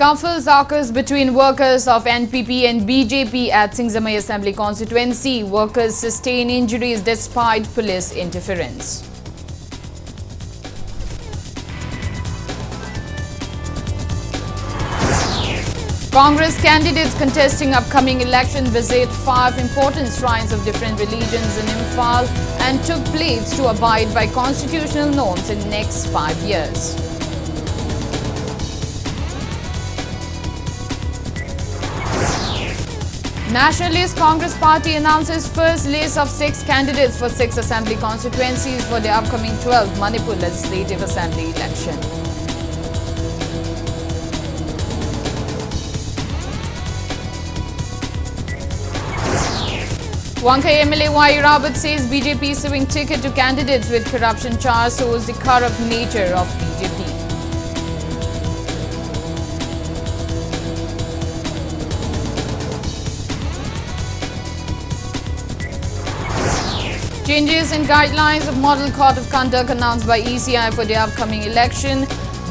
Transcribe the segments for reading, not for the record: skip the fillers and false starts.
Scuffles occurs between workers of NPP and BJP at Singzamai Assembly constituency. Workers sustain injuries despite police interference. Congress candidates contesting upcoming election visit 5 important shrines of different religions in Imphal and took pledge to abide by constitutional norms in next 5 years. Nationalist Congress Party announces first list of 6 candidates for 6 assembly constituencies for the upcoming 12th Manipur Legislative Assembly election. Wankhai MLA Y. Rawat says BJP suing ticket to candidates with corruption charge shows the corrupt nature of BJP. Changes in guidelines of Model Code of Conduct announced by ECI for the upcoming election.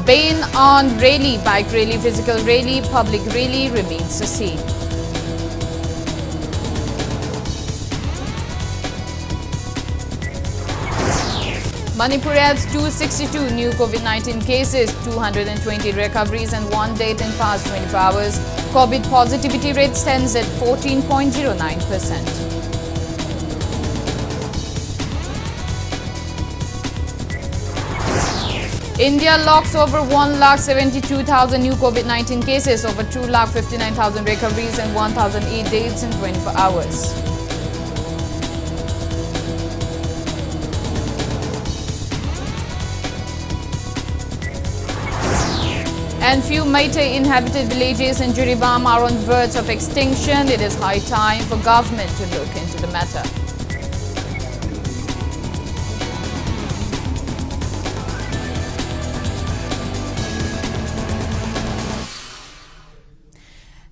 Ban on rally, bike rally, physical rally, public rally remains the same. Manipur adds 262 new COVID-19 cases, 220 recoveries and 1 death in past 24 hours. COVID positivity rate stands at 14.09%. India locks over 1,72,000 new COVID-19 cases, over 2,59,000 recoveries and 1,008 deaths in 24 hours. And few Meitei inhabited villages in Juribam are on the verge of extinction. It is high time for government to look into the matter.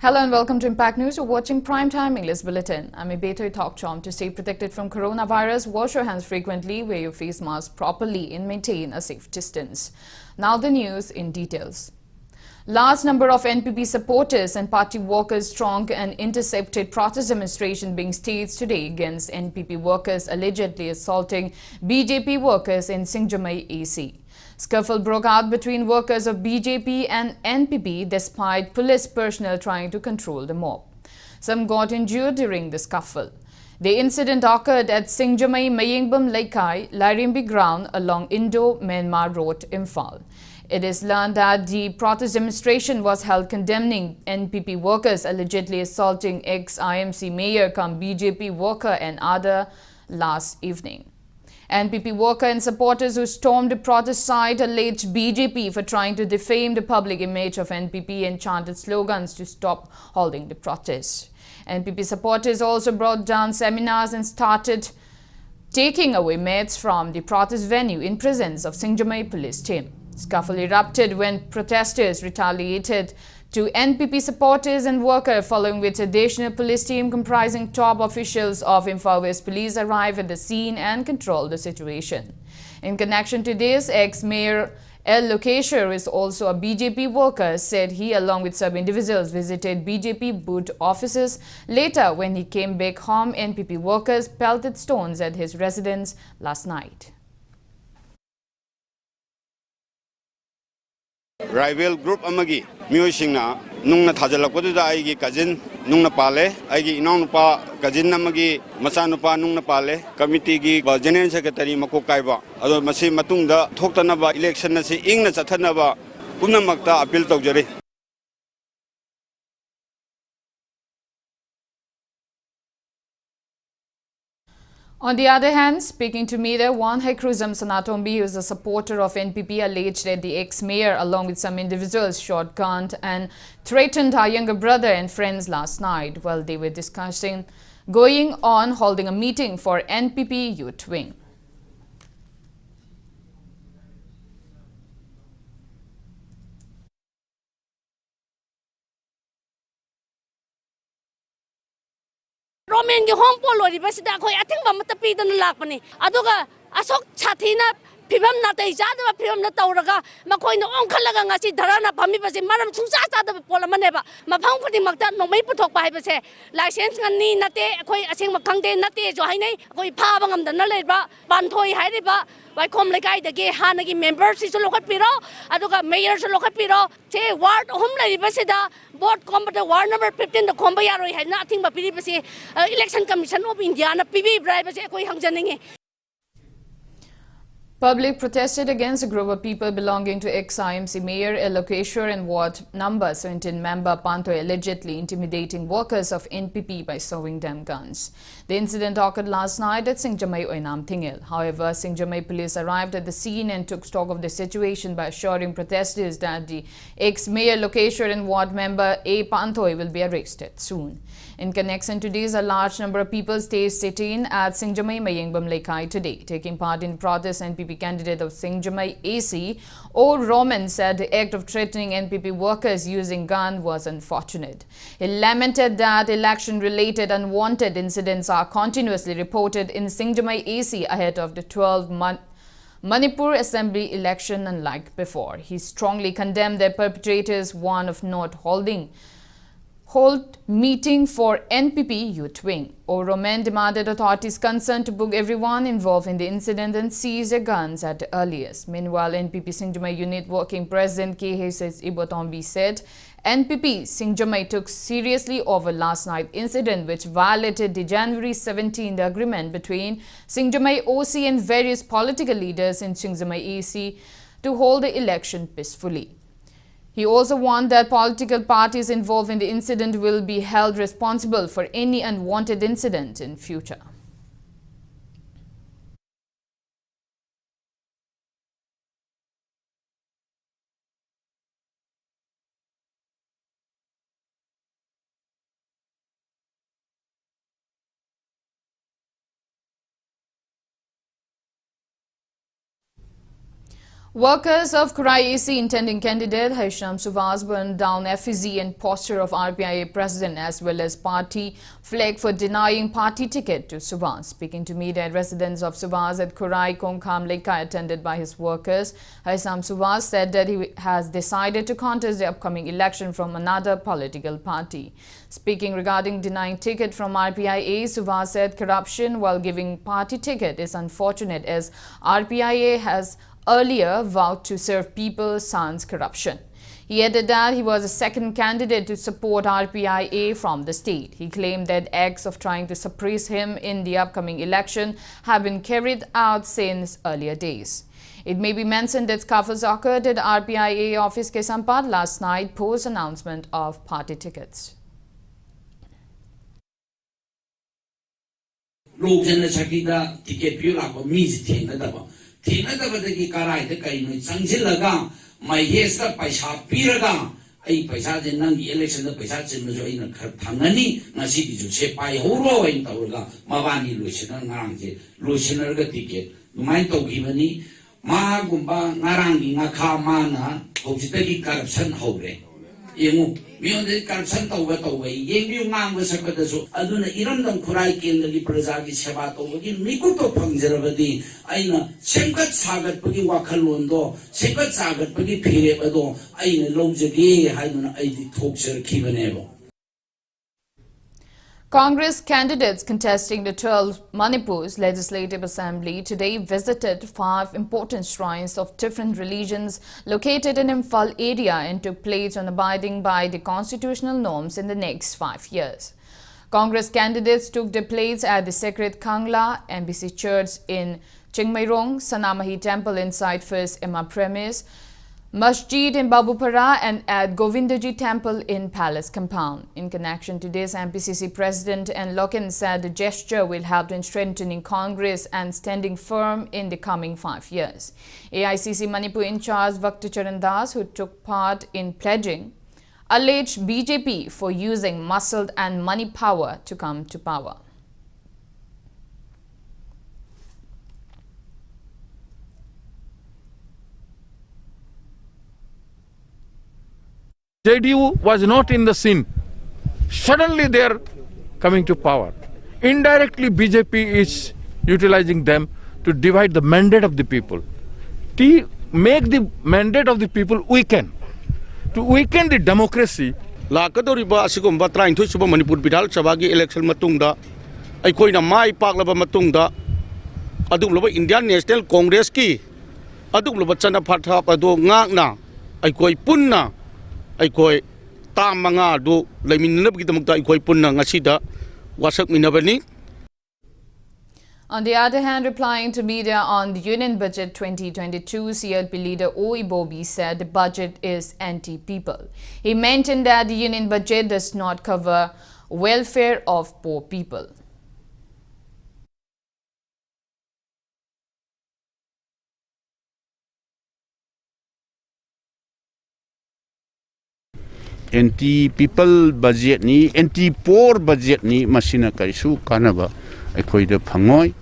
Hello and welcome to Impact News. You're watching Primetime English Bulletin. I'm IBETHOI THOKCHOM. To stay protected from coronavirus, wash your hands frequently, wear your face mask properly and maintain a safe distance. Now the news in details. Large number of NPP supporters and party workers strong and intercepted protest demonstration being staged today against NPP workers allegedly assaulting BJP workers in Singzamai AC. Scuffle broke out between workers of BJP and NPP despite police personnel trying to control the mob. Some got injured during the scuffle. The incident occurred at Singzamai Mayingbam Laikai, Lairimbi ground along Indo-Myanmar Road, Imphal. It is learned that the protest demonstration was held condemning NPP workers allegedly assaulting ex-IMC mayor cum BJP worker and other last evening. NPP worker and supporters who stormed the protest site alleged BJP for trying to defame the public image of NPP and chanted slogans to stop holding the protests. NPP supporters also brought down seminars and started taking away mats from the protest venue in presence of Singzamai police team. Scuffle erupted when protesters retaliated to NPP supporters and workers, following which additional police team comprising top officials of Imphal West Police arrived at the scene and controlled the situation. In connection to this, ex-mayor L. Lokeshwar is also a BJP worker, said he along with some individuals visited BJP booth offices. Later, when he came back home, NPP workers pelted stones at his residence last night. Rival group amagi miyosingna nungna thajalakpoduda aigi cousin nungna pale aigi inaunupa cousin namagi machanupa nungna pale committee gi general secretary makokaiba ado masi matungda thoktanaba election na si ingna chathanaba punamakta appeal tawjari. On the other hand, speaking to media, Wankhai Cruzam Sanatombi, who is a supporter of NPP, alleged that the ex-mayor, along with some individuals, shot, gunned and threatened her younger brother and friends last night while they were discussing going on holding a meeting for NPP youth wing. Roman home polo, Ribasida, I think Mamatapi than Lapani. Adoga, Asok Chatina, Pibam Nata Jada, Pibam Natauraga, Macoin Onkalaga, Dharana, Pamibas, Madam Susata, Polamaneva, Mapampa Magda, no Maputok Bible, license and Ni Nate, I think Makande Nate, Joine, Koi Pabam, the Naleba, Bantoi Hadiba. Why come like I the gay Hanagi members is a local piro, Aduka mayors a local piro, say ward homeland Basida, board combat ward number 15, the Combayaro had nothing but PDPC election commission of Indiana, PB bribes, Ekoi Hangjaning. Public protested against a group of people belonging to ex-IMC Mayor Lokeshwar and Ward number 17 member Panto allegedly intimidating workers of NPP by showing them guns. The incident occurred last night at Singjamai Oinam Thingil. However, Singjamai police arrived at the scene and took stock of the situation by assuring protesters that the ex-Mayor Lokeshwar and Ward member A. Pantoi will be arrested soon. In connection to this, a large number of people stayed sitting at Singjamai Mayingbam Laikai today. Taking part in protest, NPP candidate of Singjamai AC, O. Roman, said the act of threatening NPP workers using gun was unfortunate. He lamented that election-related unwanted incidents are continuously reported in Singjamai AC ahead of the 12th Manipur Assembly election unlike before. He strongly condemned the perpetrators one of not hold meeting for NPP youth wing. Oroman demanded authorities concerned to book everyone involved in the incident and seize their guns at the earliest. Meanwhile, NPP Singjamai Unit Working President KHS IBETHOI said NPP Singjamai took seriously over last night's incident which violated the January 17th agreement between Singjamai OC and various political leaders in Singjamai AC to hold the election peacefully. He also warned that political parties involved in the incident will be held responsible for any unwanted incident in future. Workers of Kurai AC intending candidate Haisham Suvas burned down effigy and poster of RPIA president as well as party flag for denying party ticket to Suvas. Speaking to media, residents of Suvas at Kurai Kongkham Lekha attended by his workers, Haisham Suvas said that he has decided to contest the upcoming election from another political party. Speaking regarding denying ticket from RPIA, Suvas said corruption while giving party ticket is unfortunate as RPIA has earlier vowed to serve people sans corruption. He added that he was the second candidate to support RPIA from the state. He claimed that acts of trying to suppress him in the upcoming election have been carried out since earlier days. It may be mentioned that scuffles occurred at RPIA office Kesampat last night post announcement of party tickets. Tinadabadagi karai the kaino Sanjilaga, my hesta Paisa Piraga, a Paisa nang the election the Paisa in a Tangani, Nasi to say Pai Horo in Taurga, Mavani Lucian Narangi, Lucianerga ticket, Maito Givani, Magumba, Narangi, Nakamana, Hositaki Karabsan Hore. Beyond the Karsan away, Yang Mang was a Patazo, Aduna Irandam Kuraikin, the Liprezaki Sabato, Mikuto Panzeravadi, Aina, Semkat Sagat Pagi Wakalundo, Semkat Sagat Pagi Pireado, Aina Lomjagi, Haiduna Aidi Tokser Kivanevo. Congress candidates contesting the 12th Manipur's Legislative Assembly today visited 5 important shrines of different religions located in Imphal area and took pledge on abiding by the constitutional norms in the next 5 years. Congress candidates took the pledge at the Sacred Kangla Embassy Church in Chingmairong, Sanamahi Temple inside First Emma Premise, Masjid in Babupara and at Govindaji Temple in Palace Compound. In connection to this, MPCC President N. Loken said the gesture will help in strengthening Congress and standing firm in the coming 5 years. AICC Manipur in charge Vakta Charan Das, who took part in pledging, alleged BJP for using muscle and money power to come to power. JDU was not in the scene. Suddenly they are coming to power. Indirectly BJP is utilizing them to divide the mandate of the people. to make the mandate of the people weaken, to weaken the democracy. Lakadoriba Asigumba trying to Suba Manipur Bidal Sabagi election Matunda, I coin a Mai Paklaba Matunda, Adulaba Indian National Congress ki, Adulaba Chana Patha Ado Ngana, I koi Punna, I koi Tamanga do, Laminabitamuta, I koi Punna Nasida, Wasak Minabani. On the other hand, replying to media on the Union Budget 2022, CLP leader Oibobi said the budget is anti-people. He maintained that the Union Budget does not cover welfare of poor people. Anti-people budget ni, anti-poor budget ni masina kaisu kanaba. Ekoi de phangoi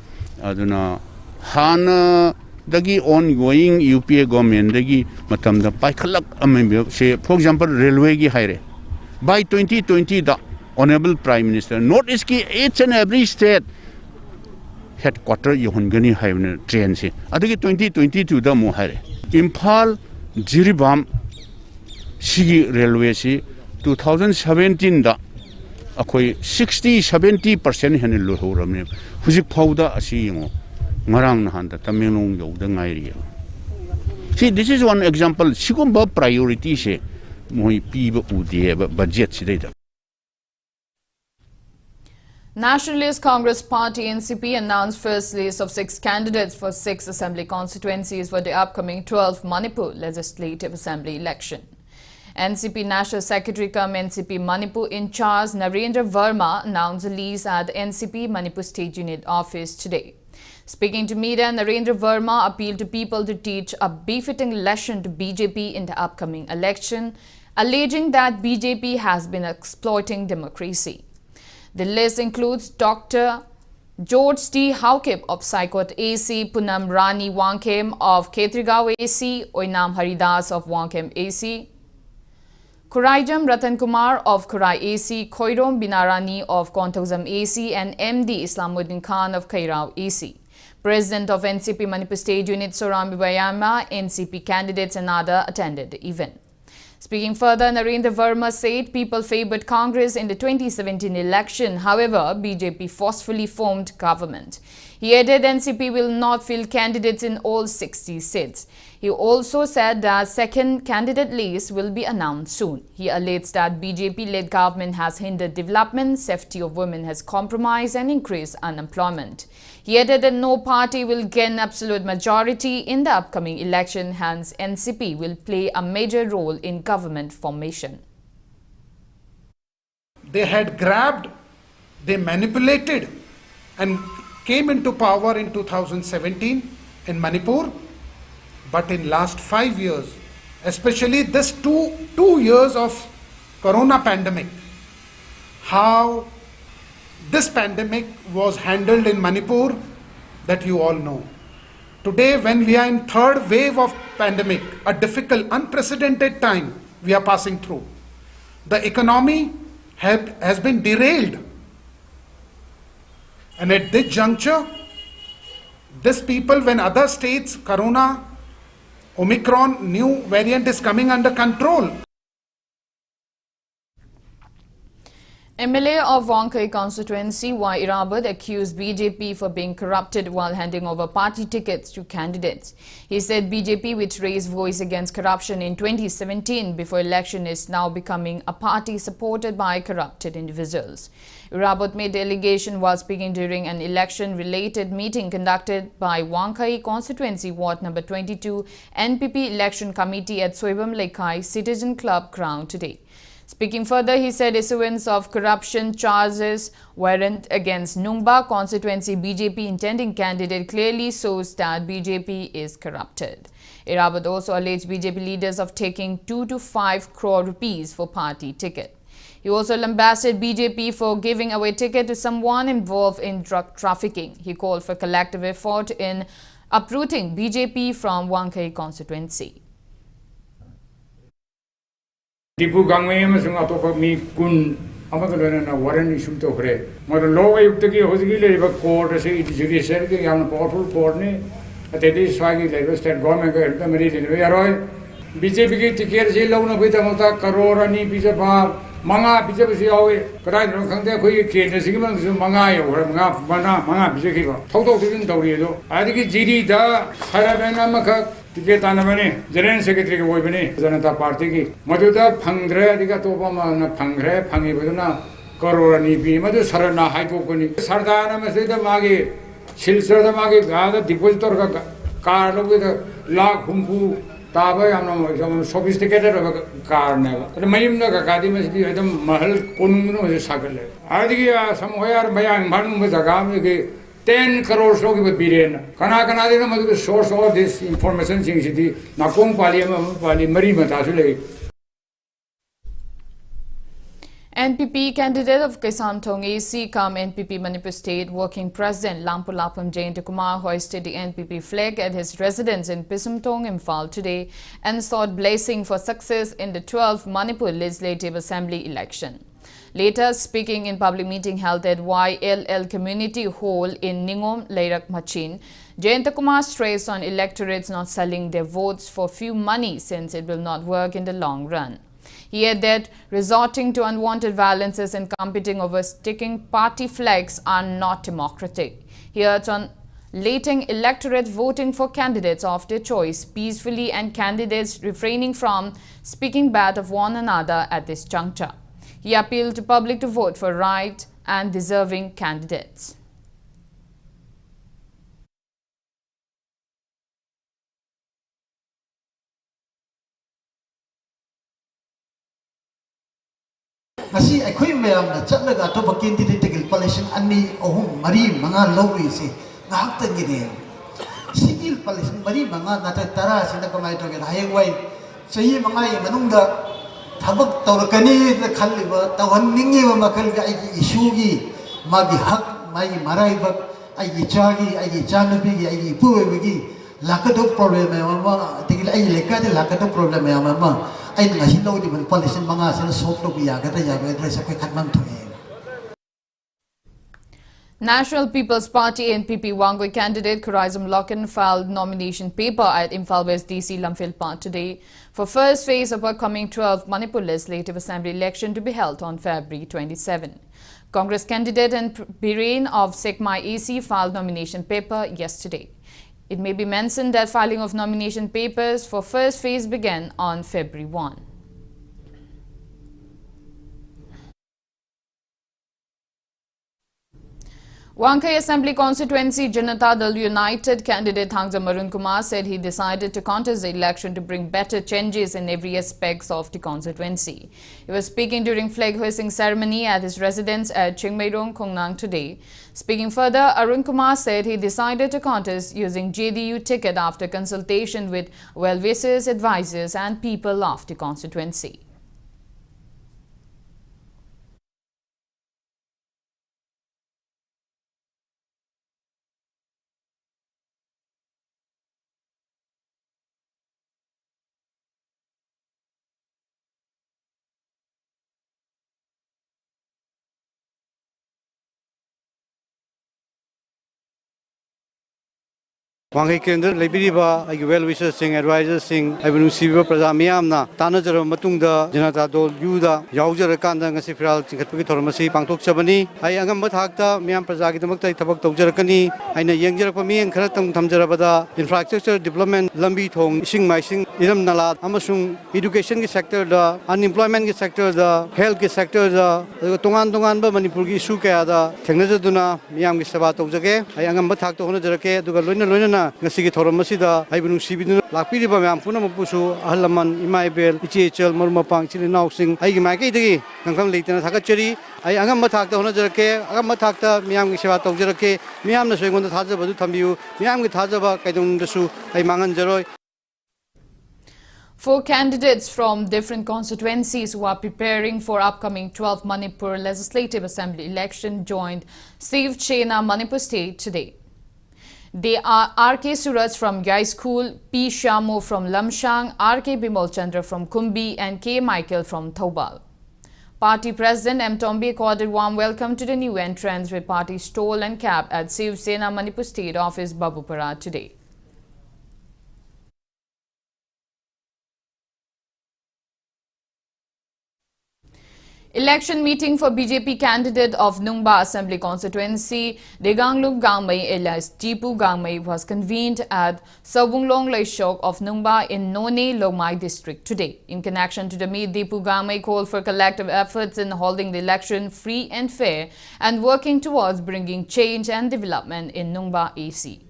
aduna hana dagi ongoing UPA government dagi matam da paikhalak ambe se for example railway gi haire by 2020 the honorable prime minister notice ki each and every state headquarter yohungani haine train se adagi 2022 da mo haire Imphal Jiribam sigi railway si 2017 da akoi 60-70% hen lo horamne hujik phauda asi ngo ngarang nahan da tamelong yauda ngairi. See, this is one example. Sigumba priority se moi piba udie budget sideda. Nationalist Congress Party NCP announced first list of 6 candidates for 6 assembly constituencies for the upcoming 12th Manipur Legislative Assembly election. NCP National Secretary cum NCP Manipur in charge Narendra Verma announced the list at the NCP Manipur State Unit office today. Speaking to media, Narendra Verma appealed to people to teach a befitting lesson to BJP in the upcoming election, alleging that BJP has been exploiting democracy. The list includes Dr. George T. Haukip of Saikot AC, Punam Rani Wangkem of Khetrigao AC, Oinam Haridas of Wangkem AC, Kuraijam Ratan Kumar of Kurai AC, Khoirom Binarani of Kontogzam AC, and MD Islamuddin Khan of Kairao AC. President of NCP Manipur State Unit Sorambi Bayama, NCP candidates and other attended the event. Speaking further, Narendra Verma said people favored Congress in the 2017 election. However, BJP forcefully formed government. He added NCP will not field candidates in all 60 seats. He also said that second candidate list will be announced soon. He alleged that BJP-led government has hindered development, safety of women has compromised and increased unemployment. He added that no party will gain absolute majority in the upcoming election, hence NCP will play a major role in government formation. They had grabbed, they manipulated and came into power in 2017 in Manipur, but in last 5 years, especially this two years of corona pandemic, how this pandemic was handled in Manipur, that you all know. Today, when we are in third wave of pandemic, a difficult, unprecedented time we are passing through, the economy has been derailed. And at this juncture, these people, when other states, corona, Omicron, new variant is coming under control. MLA of Wangkai constituency, Y. Irabad, accused BJP for being corrupted while handing over party tickets to candidates. He said BJP, which raised voice against corruption in 2017 before election, is now becoming a party supported by corrupted individuals. Irabad made the allegation while speaking during an election-related meeting conducted by Wangkai constituency Ward number 22 NPP election committee at Soibam Lekai Citizen Club ground today. Speaking further, he said issuance of corruption charges warrant against Nungba constituency BJP intending candidate clearly shows that BJP is corrupted. Irabad also alleged BJP leaders of taking 2 to 5 crore rupees for party ticket. He also lambasted BJP for giving away ticket to someone involved in drug trafficking. He called for collective effort in uprooting BJP from Wangkai constituency. Dipu gangway amasung atopa mi kun amagadana na warrant issue to kore. Mara law ayuktaki hojigi leriba court ase judiciary ke yamna powerful court ne ꯑꯇꯩꯗꯤ ꯁ꯭ꯋꯥꯏꯒꯤ ꯂꯩꯕ state ꯒꯣꯔꯃꯦꯟꯒ ꯑꯝꯇ ꯃꯔꯤ ꯂꯩꯅꯕ ꯌꯥꯔꯣꯏ ꯕꯤꯖꯦꯄꯤꯒꯤ ꯇꯤꯀꯦꯠꯁꯤ ꯂꯧꯅꯕꯒꯤꯗꯃꯛꯇ ꯀꯔꯣꯔ 2 ꯄꯤꯖꯕ 5 ꯄꯤꯖꯕꯁꯨ ꯌꯥꯎꯏ ꯀꯗꯥꯏꯗꯅꯣ ꯈꯪꯗꯦ ꯑꯩꯈꯣꯏꯒꯤ ꯀꯦꯟꯗ꯭ꯔꯁꯤꯒꯤ ꯃꯅꯨꯡꯗꯁꯨ 5 ꯌꯧꯈ꯭ꯔꯦ 5 ꯄꯤꯖꯈꯤꯕ ꯊꯧꯗꯣꯛ ꯊꯧꯖꯤꯟ ꯇꯧꯔꯤ ꯑꯗꯣ ꯑꯗꯒꯤ ꯖꯤꯔꯤꯗ ꯁꯔꯕꯦꯟ ꯑꯃꯈꯛ ꯇꯤꯀꯦꯠ ꯇꯥꯟꯅꯕꯅꯤ ꯖꯦꯅꯔꯦꯜ ꯁꯦꯀ꯭ꯔꯦꯇꯔꯤꯒꯤ ꯑꯣꯏꯕꯅꯤ ꯖꯅꯇꯥ ꯄꯥꯔꯇꯤꯒꯤ ꯃꯗꯨꯗ ꯐꯪꯗ꯭ꯔꯦ ꯑꯗꯒꯤ ꯑꯇꯣꯞꯄ ꯑꯃꯅ ꯐꯪꯈ꯭ꯔꯦ ꯐꯪꯉꯤꯕꯗꯨꯅ ꯀꯔꯣꯔ 2 ꯄꯤ ꯃꯗꯨ ꯁꯔꯅ ꯍꯥꯏꯗꯣꯛꯄꯅꯤ ꯁꯔꯗꯥꯔꯅ ꯃꯁꯤꯗ ꯃꯥꯒꯤ ꯁꯤꯜꯆꯔꯗ ꯃꯥꯒꯤ ꯒꯥꯗ ꯗꯤꯄꯣꯖꯤꯠ ꯇꯧꯔꯒ ꯀꯥꯔ ꯂꯧꯕꯗ ꯂꯥꯈ 50 ताबा यामना सोफिस्टिकेटेड कारनेबा अदे मयिमना काकादी मसिदी एकदम महल कोनुंगनो मसे सागले आदिगी समहोयार मयांग भानुंग जगह में के 10 करोड़ सो की बिरेन कना कना देना मदु सोर्स ऑफ दिस इंफॉर्मेशन सिंग सिदी नाकोंग पाली पाली मरी मतासु ले NPP candidate of Kaisantong AC come NPP Manipur State Working President Lampulapam Jayantakumar hoisted the NPP flag at his residence in Pisumtong, Imphal today and sought blessing for success in the 12th Manipur Legislative Assembly election. Later, speaking in public meeting held at YLL Community Hall in Ningom, Leirak Machin, Jayantakumar stressed on electorates not selling their votes for few money since it will not work in the long run. He added, resorting to unwanted violences and competing over sticking party flags are not democratic. He urged on letting electorate voting for candidates of their choice peacefully and candidates refraining from speaking bad of one another at this juncture. He appealed to public to vote for right and deserving candidates. Kasi ako'y mayam na chatlaga to candidate tigil palation ani ohum mari mga lowri si ngahaktan gini sigil palation mari mga nata tara sina kamay to gina hayang way sayi mga manung da thabak tawrakani na khaliba tawhan ningi wa makal ga ai issue gi magi hak mai marai bak ai chagi ai chanabi gi ai puwe gi lakado problem ma tigil ai lekade lakado problem ma National People's Party NPP Wangoi candidate Kurizum Loken filed nomination paper at Imphal West DC Lamphilpa today for first phase of upcoming 12th Manipur Legislative Assembly election to be held on February 27. Congress candidate and Biren of Sekmai AC filed nomination paper yesterday. It may be mentioned that filing of nomination papers for first phase began on February 1. Wankai Assembly Constituency Janata Dal United candidate Thangja Arun Kumar said he decided to contest the election to bring better changes in every aspect of the constituency. He was speaking during flag hoisting ceremony at his residence at Chingmairong, Khongnang today. Speaking further, Arun Kumar said he decided to contest using JDU ticket after consultation with well-wishers, advisors and people of the constituency. Wangai Kendra Libiriba, I well wishes sing advisors sing, I will see Prazamiamna, Tanajar Matunda, Janata Dol Yuda, Yauja Kanda, Sifral, Tikapiki, Pangtok Sabani, I Angambatakta, Miam Prazaki, Tabak Tojarakani, and a young Jerapami and Karatam Tamjarabada, infrastructure development, Lambi Tong, Sing My Sing, Idam Nalat, Amasung, education sector, the unemployment sector, the health sector, the Tongan Tonganba, Manipuri Suka, the Technazaduna, Miam Gisabato Jake, I Angambatak to Honajarake, to Galuna. Ngasigi thoram masida aibunu sibinu lakpiriba mayam punam pusu ahalaman imaibel ichechel marmapang chili nausing aigi maike degi nangkam leitena thakachari ai angam mathakta hona jarake angam mathakta miyam gi sewa tawjarake miyam na soingonda thajabadu thambiu miyam gi thajaba kaidong dasu ai mangan jaroi. 4 candidates from different constituencies who are preparing for upcoming 12th Manipur Legislative Assembly election joined Siv Chena Manipur State today. They are R.K. Suraj from Yai School, P. Shamo from Lamshang, R.K. Bimal Chandra from Kumbi and K. Michael from Thobal. Party President M. Tombi accorded warm welcome to the new entrants with party stole and cap at Siv Sena Manipur State Office Babupara today. Election meeting for BJP candidate of Nungba Assembly constituency, Degangluk Gangmei alias Jipu Gangmei, was convened at Sabunglong Laishok of Nungba in None Lomai district today. In connection to the meet, Jipu Gangmei called for collective efforts in holding the election free and fair and working towards bringing change and development in Nungba AC.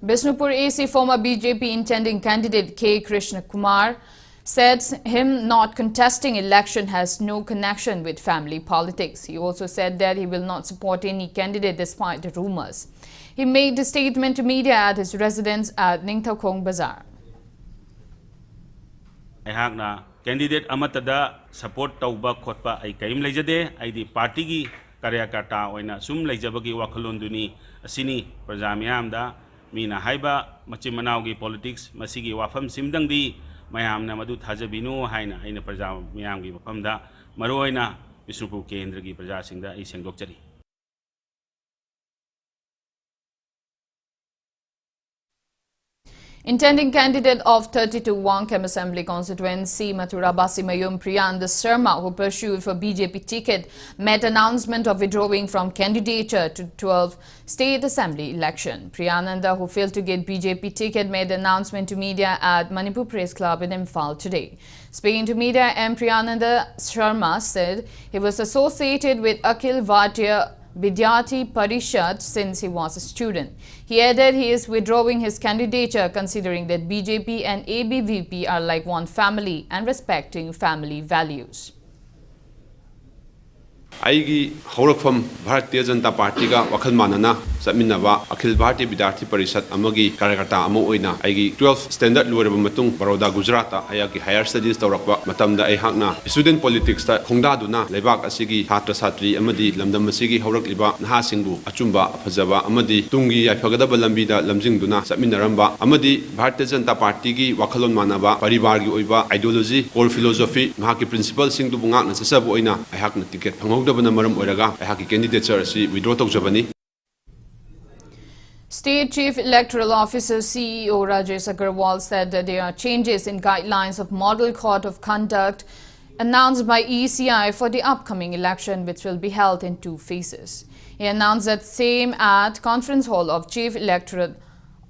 Bishnupur AC former BJP intending candidate K. Krishna Kumar said him not contesting election has no connection with family politics. He also said that he will not support any candidate despite the rumors. He made the statement to media at his residence at THOKCHOM Bazaar. Candidate amatada support tauba khotpa ai kaim leijade ai di party gi karyakarta oina sum leijabagi wakhalonduni asini praja miyamda Mina haiba machimanaugi politics masigi wafam simdangdi mayamna madu thajabinu haina aina praja miyamgi wafamda maroina Bishnupur kendragi praja singda ai sengdokchari. Intending candidate of 32 Wangkem Assembly constituency, Mathura Basimayum Priyanda Sharma, who pursued for BJP ticket, made announcement of withdrawing from candidature to 12 state assembly election. Priyananda, who failed to get BJP ticket, made announcement to media at Manipur Press Club in Imphal today. Speaking to media, M. Priyananda Sharma said he was associated with Akhil Bharatiya Vidyarthi Parishad since he was a student. He added he is withdrawing his candidature considering that BJP and ABVP are like one family and respecting family values. Aigi Horokfam Bharatiya Janata Party ga Wakhal Manana Saminava Akhil Bharatiya Vidyarthi Parishad Amagi Karyakarta Amo Oina Aigi 12 standard Luraba Matung Baroda Gujarata Ayaki higher studies Taurakwa Matamda Aihakna student politics ta Khongdaduna Lebak Asigi Hatra Satri Amadi Lamdam Asigi Horakliba Nahasingbu Achumba Fajaba Amadi Tungi Yafagadaba Lambida Lamjingduna Saminaramba Amadi Bharatiya Janata Party gi Wakhalon Manaba Paribargi Oiba ideology core philosophy Mahaki principles Singdu Bungak Nasasabu Oina Aihakna ticket State Chief Electoral Officer CEO Rajesh Agarwal said that there are changes in guidelines of Model Code of Conduct announced by ECI for the upcoming election, which will be held in 2 phases. He announced that same at Conference Hall of Chief Electoral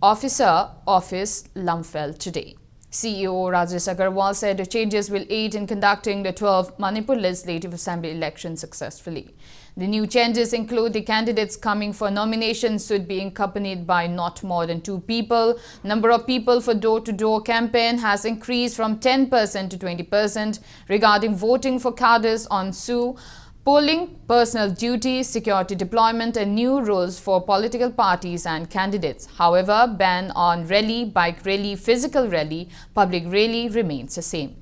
Officer Office, Lumfell today. CEO Rajesh Agarwal said the changes will aid in conducting the 12 Manipur Legislative Assembly elections successfully. The new changes include the candidates coming for nominations should be accompanied by not more than 2 people. Number of people for door-to-door campaign has increased from 10% to 20% regarding voting for cadres on SU. Polling, personal duties, security deployment and new rules for political parties and candidates. However, ban on rally, bike rally, physical rally, public rally remains the same.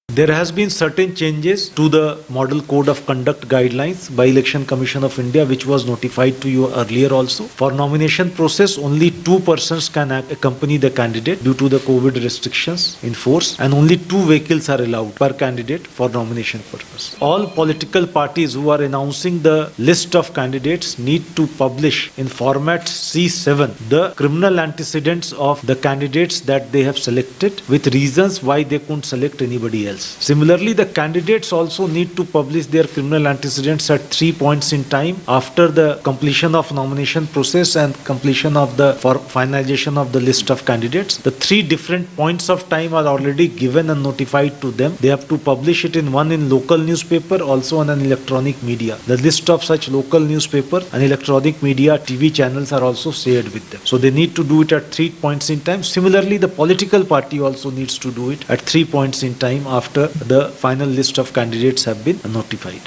There has been certain changes to the Model Code of Conduct guidelines by Election Commission of India, which was notified to you earlier also. For nomination process, only 2 persons can accompany the candidate due to the COVID restrictions in force, and only 2 vehicles are allowed per candidate for nomination purpose. All political parties who are announcing the list of candidates need to publish in format C7 the criminal antecedents of the candidates that they have selected with reasons why they couldn't select anybody else. Similarly, the candidates also need to publish their criminal antecedents at 3 points in time after the completion of nomination process and completion of the finalization of the list of candidates. The 3 different points of time are already given and notified to them. They have to publish it in one in local newspaper, also on an electronic media. The list of such local newspaper and electronic media TV channels are also shared with them. So they need to do it at 3 points in time. Similarly, the political party also needs to do it at 3 points in time after the final list of candidates have been notified.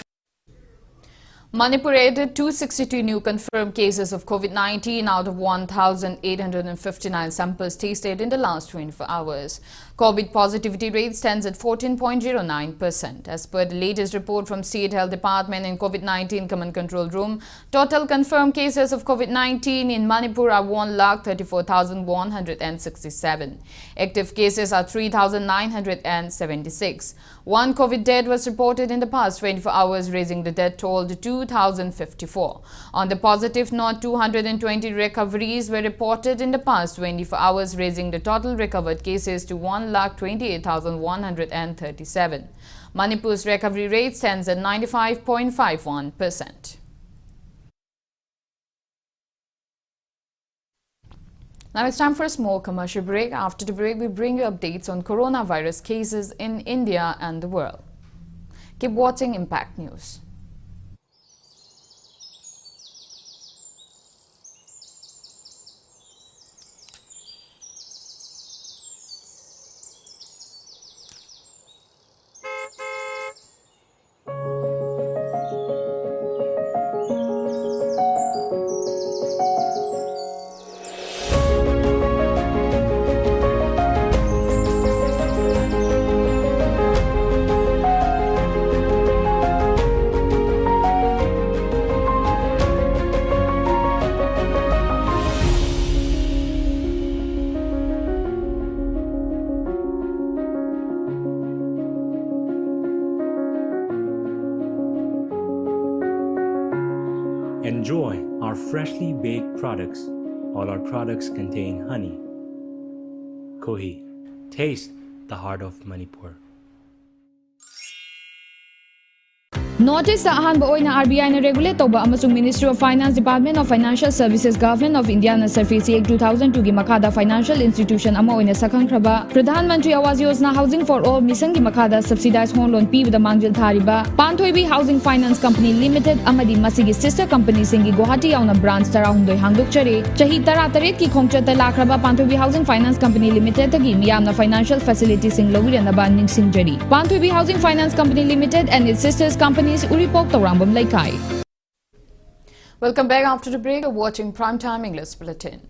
Manipur added 262 new confirmed cases of COVID-19 out of 1,859 samples tested in the last 24 hours. COVID positivity rate stands at 14.09%. As per the latest report from State Health Department and COVID-19 Command Control Room, total confirmed cases of COVID-19 in Manipur are 1,34,167. Active cases are 3,976. One COVID death was reported in the past 24 hours, raising the death toll to 2,054. On the positive note, 220 recoveries were reported in the past 24 hours, raising the total recovered cases to 1,28,137. Manipur's recovery rate stands at 95.51%. Now it's time for a small commercial break. After the break, we bring you updates on coronavirus cases in India and the world. Keep watching Impact News. Enjoy our freshly baked products. All our products contain honey. Kohi, taste the heart of Manipur. Notice the ahanba oina RBI na regulate toba amasung Ministry of Finance Department of Financial Services Government of India na Surface Act 2002 gi makada financial institution ama oina sakangkraba Pradhan Mantri Awas Yojana Housing for All mission gi makada subsidized home loan pibada mangjil thariba Panthoibi Housing Finance Company Limited amadi masigi sister company singi Guwahati yauna branch tara hundoi hangdokchare chahi tara taret ki khongchata lakraba Panthoibi Housing Finance Company Limited tagi miyamna financial facilities sing lawirana ningsingjari Panthoibi Housing Finance Company Limited and its sisters company Welcome back after the break. You're watching Primetime English Bulletin.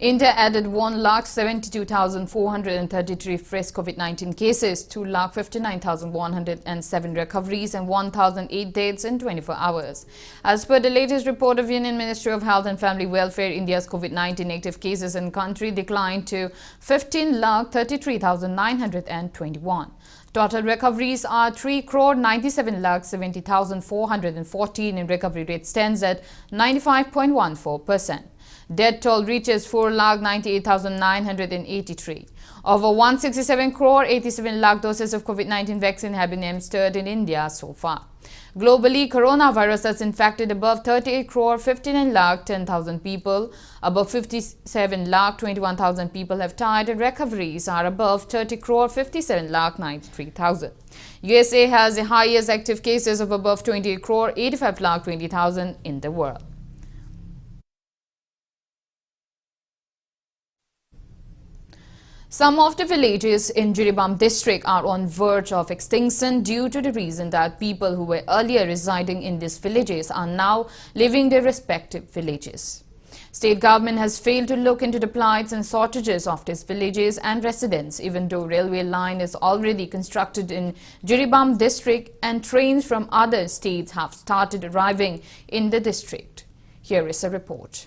India added 1,72,433 fresh COVID-19 cases, 2,59,107 recoveries and 1,008 deaths in 24 hours. As per the latest report of Union Ministry of Health and Family Welfare, India's COVID-19 active cases in country declined to 15,33,921. Total recoveries are 3,97,70,414 and recovery rate stands at 95.14%. Death toll reaches 4,98,983. Over 167,87 lakh doses of COVID-19 vaccine have been administered in India so far. Globally, coronavirus has infected above 38,59 lakh 10,000 people. Above 57 lakh 21,000 people have died and recoveries are above 30,57 lakh 93,000. USA has the highest active cases of above 28,85 lakh 20,000 in the world. Some of the villages in Jiribam district are on verge of extinction due to the reason that people who were earlier residing in these villages are now leaving their respective villages. State government has failed to look into the plights and shortages of these villages and residents, even though railway line is already constructed in Jiribam district and trains from other states have started arriving in the district. Here is a report.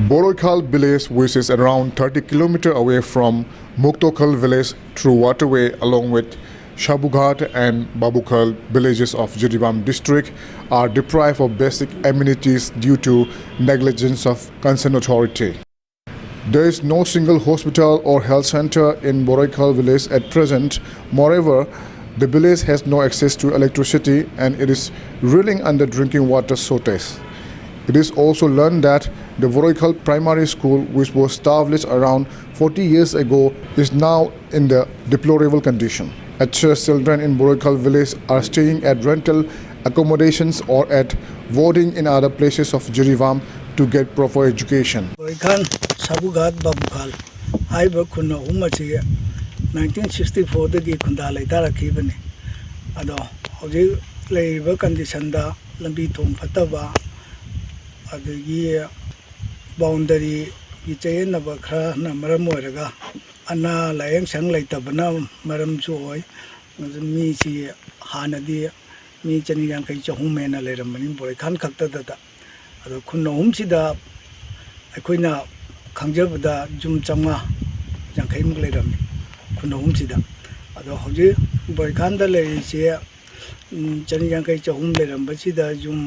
Boroikhal village, which is around 30 km away from Muktokhal village through waterway, along with Shabughat and Babukhal villages of Jiribam district, are deprived of basic amenities due to negligence of concerned authority. There is no single hospital or health center in Boroikhal village at present. Moreover, the village has no access to electricity and it is reeling under drinking water shortage. It is also learned that the Boroikhal primary school, which was established around 40 years ago, is now in the deplorable condition. At church, children in Boroikhal village are staying at rental accommodations or at boarding in other places of Jiribam to get proper education. Boroikhal, Shabughat, Babukhal, Aiba Kuna Umachi, 1964 dagi Kunda Laitara Kibani. Ado, Hoji Labor condition da Lambi Tum Pataba. Adagi boundary Gichayan Nabakra Namaramoraga ana layang sang lai tabana maram chu oi mi chi hanadi mi chani yang kai chahum mena le ramani boi khan khakta da ado khun hum si da akoina khangjabda jum chama yang kai muk le ram khun hum si da ado hoje boi khan da le che chani yang kai chahum le ram ba si da jum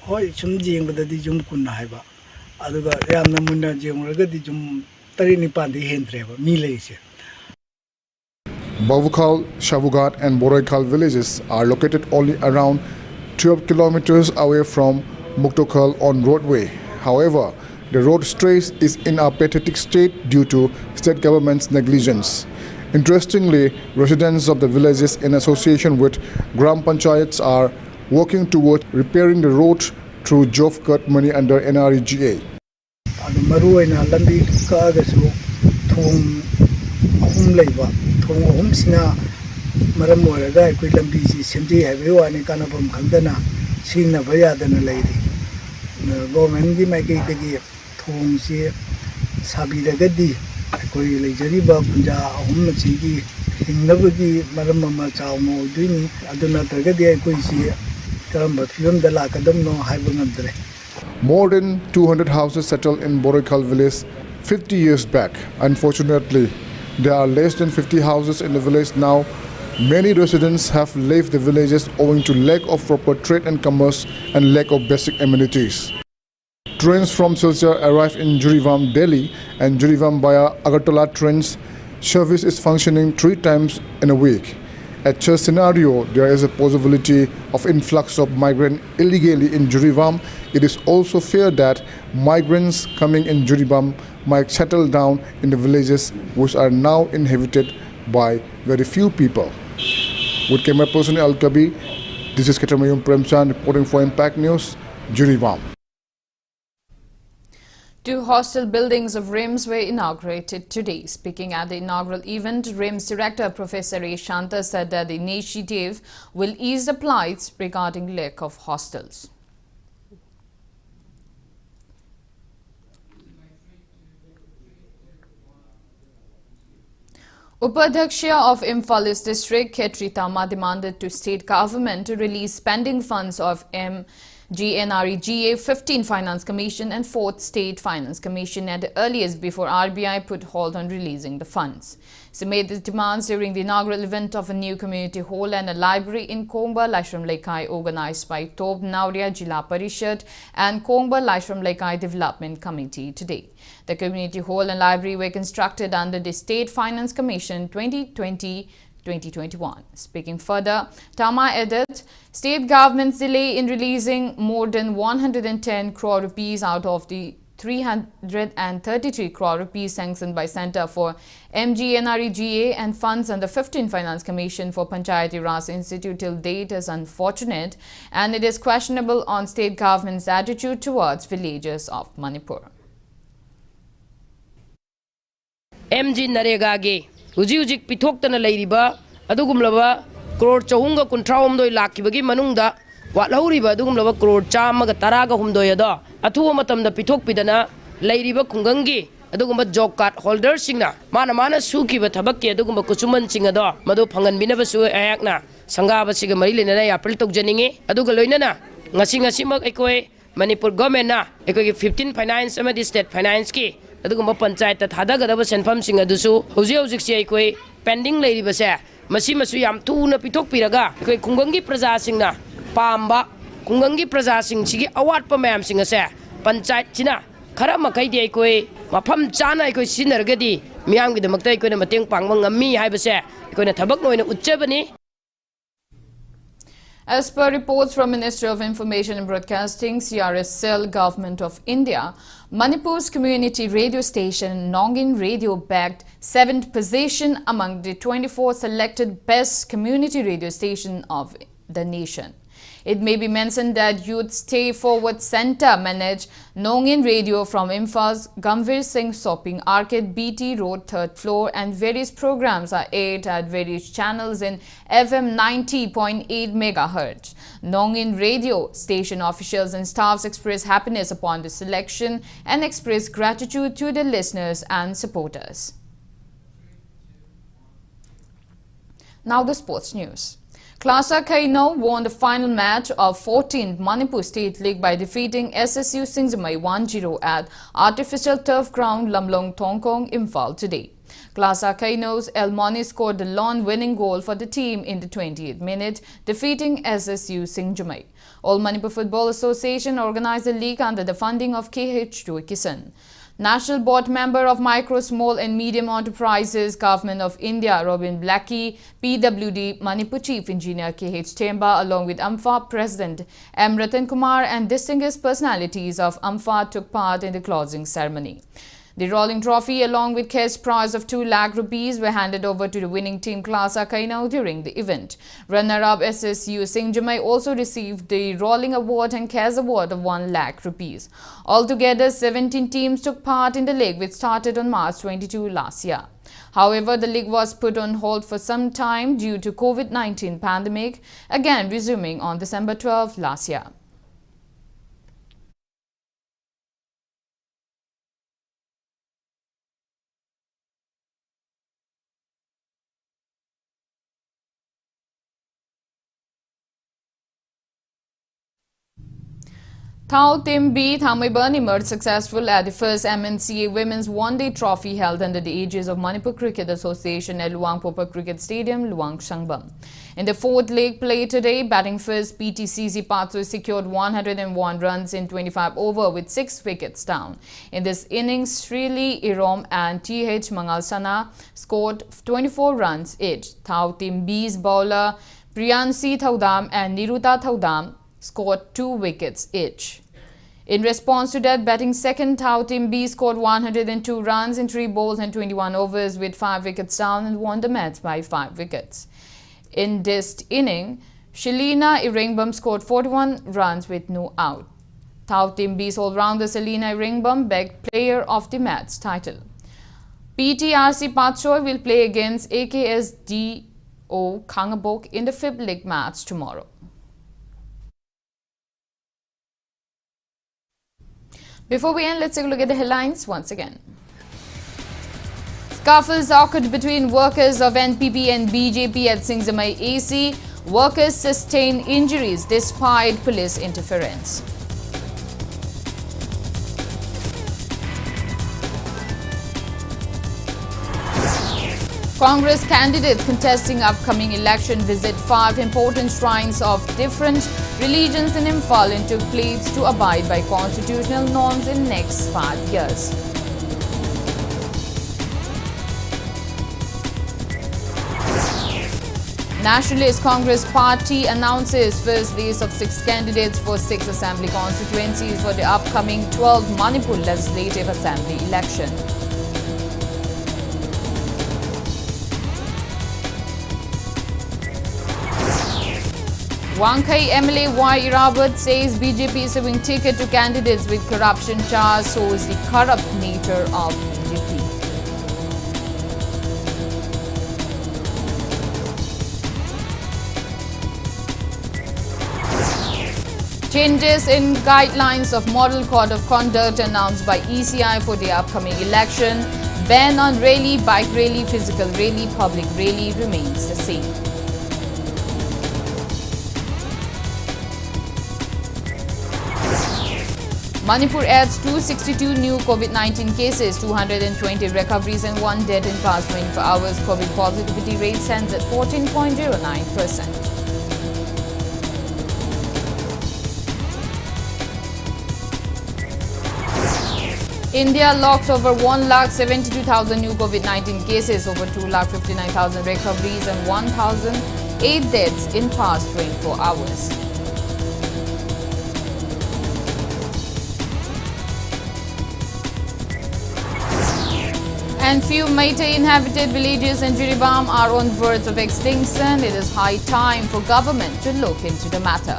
hoi chum jing ba da di jum kun hai ba aduga yamna munna jing ra ga di jum tari ni pan di hendre ba mi le che Bavukhal, Shavugat and Boroikhal villages are located only around 12 kilometers away from Muktokhal on roadway. However, the road stretch is in a pathetic state due to state government's negligence. Interestingly, residents of the villages in association with Gram Panchayats are working towards repairing the road through job cut money under NREGA. Thong sina maram moraga koi lambi si semji highway wani kana bom khangdana sina baya dana leiri government gi mai gi degi thong si sabi daga di koi leijari ba punja hum chi gi hinnabu gi maram ma chaw mo duini aduna daga di koi si karamba film da la kadam no haibu ngamdre. More than 200 houses settled in Boroikhal village 50 years back. Unfortunately, there are less than 50 houses in the village now. Many residents have left the villages owing to lack of proper trade and commerce and lack of basic amenities. Trains from Silchar arrive in Jurivam, Delhi, and Jurivam via Agartala trains service is functioning 3 times in a week. At such scenario, there is a possibility of influx of migrants illegally in Jurivam. It is also feared that migrants coming in Jurivam might settle down in the villages which are now inhabited by very few people. With camera person Al-Kabi, this is Ketamayum Premchan reporting for Impact News, Jurivam. 2 hostel buildings of RIMS were inaugurated today. Speaking at the inaugural event, RIMS Director Professor A. Shanta said that the initiative will ease the plights regarding lack of hostels. Upadhyakshya of Imphal East District, Khetri Tama, demanded to state government to release spending funds of MGNREGA 15 Finance Commission and 4th State Finance Commission at the earliest before RBI put hold on releasing the funds. She made the demands during the inaugural event of a new community hall and a library in Kongba Laishram Laikai organized by Tob Nauria Jila Parishad and Kongba Laishram Laikai Development Committee today. The community hall and library were constructed under the State Finance Commission 2020-2021. Speaking further, Tama added, state government's delay in releasing more than 110 crore rupees out of the 333 crore rupees sanctioned by Centre for MGNREGA and funds under 15 Finance Commission for Panchayati Raj Institute till date is unfortunate, and it is questionable on state government's attitude towards villagers of Manipur. MG Narega ge Uji Pitoktana Ladiba, Adugumlava, Crore Chahunga Contraumdo Laki Bagi Manunda, what Lauriba Dugumlava Crore Chamaga Taraga Humdoyada, Atuamatam the Pitok Pidana, Ladiba Kungangi, Adugumba Jokat Holder Singna, Mana Suki Batabaki, Adugumba Kusuman Singada, Madu Pangan Binabasu Ayakna, Sangaba Sigamarina, Apeltok Janingi, Adugaloinana, Nasinga Simak Equa, Manipur Gomena, Equa 15 Finance, Amadi State Finance Key. Adugumba Panchayat Hadagadaba Senfam Sing Adusu, Hosea pending lady Basa, Masimasu Yam Tuna Pitok Piraga, Kungangi Praza Singna, Pamba, Kungangi Praza Sing Chigi Awat Pamam Singasa, Panchayat China, Karamakai Equa, Mapam Chana Equa Sinergadi, Miang with the Matai Mating Panganga Mi Hibasa, Equa Tabakno in Uchebani. As per reports from Ministry of Information and Broadcasting, CRSL, Government of India, Manipur's community radio station Nongin Radio bagged 7th position among the 24 selected best community radio station of the nation. It may be mentioned that Youth Stay Forward Centre manage Nongin Radio from Imphal's Gamvir Singh Shopping Arcade BT Road 3rd floor, and various programs are aired at various channels in FM 90.8 MHz. Nongin Radio station officials and staffs express happiness upon the selection and express gratitude to the listeners and supporters. Now the sports news. Klasa Kaino won the final match of 14th Manipur State League by defeating SSU Singjamai 1-0 at artificial turf ground Lamlong Tongkong, Imphal today. Klasa Kaino's El Moni scored the lone winning goal for the team in the 28th minute, defeating SSU Singjamai. All Manipur Football Association organized the league under the funding of KH2 Kisan. National Board Member of Micro, Small and Medium Enterprises, Government of India, Robin Blackie, PWD Manipur Chief Engineer KH Temba, along with AMFA President M. Ratan Kumar and distinguished personalities of AMFA took part in the closing ceremony. The rolling trophy along with cash prize of 2 lakh rupees were handed over to the winning team Klasa Kaino during the event. Runner-up SSU Singjamai also received the rolling award and cash award of 1 lakh rupees. Altogether, 17 teams took part in the league, which started on March 22 last year. However, the league was put on hold for some time due to COVID-19 pandemic, again resuming on December 12 last year. THOKCHOM Thamaiban emerged successful at the first MNCA Women's One-Day Trophy held under the aegis of Manipur Cricket Association at Luang Popa Cricket Stadium, Luang Sangbam. In the fourth leg played today, batting first PTCC Patsoi secured 101 runs in 25 overs with 6 wickets down. In this innings, Srili Irom and TH Mangalsana scored 24 runs each. THOKCHOM's bowler Priyansi Thaudam and Niruta Thaudam scored 2 wickets each. In response to that, batting second, THOKCHOM scored 102 runs in 3 balls and 21 overs with 5 wickets down and won the match by 5 wickets. In this inning, Shelina Iringbam scored 41 runs with no out. THOKCHOM's all-rounder Selina Iringbam bagged Player of the Match title. PTRC Patsoi will play against AKSDO Khangabok in the 5th league match tomorrow. Before we end, let's take a look at the headlines once again. Scuffles occurred between workers of NPP and BJP at Singjamai AC. Workers sustained injuries despite police interference. Congress candidates contesting upcoming election visit 5 important shrines of different religions in Imphal and took pleas to abide by constitutional norms in next 5 years. Nationalist Congress Party announces first list of 6 candidates for 6 assembly constituencies for the upcoming 12th Manipur Legislative Assembly election. Wangkai MLA Y. Irabad says BJP is giving ticket to candidates with corruption charge shows the corrupt nature of BJP. Changes in guidelines of Model Code of Conduct announced by ECI for the upcoming election. Ban on rally, bike rally, physical rally, public rally remains the same. Manipur adds 262 new COVID-19 cases, 220 recoveries and 1 death in past 24 hours. COVID positivity rate stands at 14.09%. India locks over 1,72,000 new COVID-19 cases, over 2,59,000 recoveries and 1,008 deaths in past 24 hours. And few Meitei inhabited villages in Jiribam are on verge of extinction. It is high time for government to look into the matter.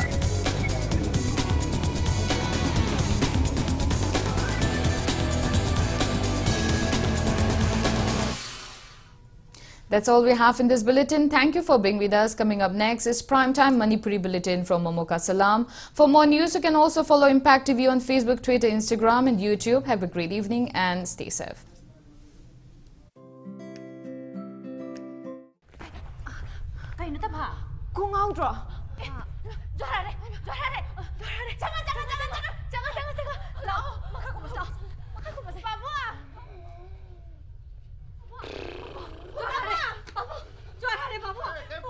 That's all we have in this bulletin. Thank you for being with us. Coming up next is Primetime Manipuri Bulletin from Momoka Salam. For more news, you can also follow Impact TV on Facebook, Twitter, Instagram and YouTube. Have a great evening and stay safe. ꯀꯩꯅꯣ ꯇꯥꯐꯥ ꯀꯣꯡ ꯉꯥꯎꯗ꯭ꯔꯣ ꯖꯣꯔꯥꯔꯦ ꯖꯣꯔꯥꯔꯦ ꯖꯣꯔꯥꯔꯦ ꯆꯪꯉ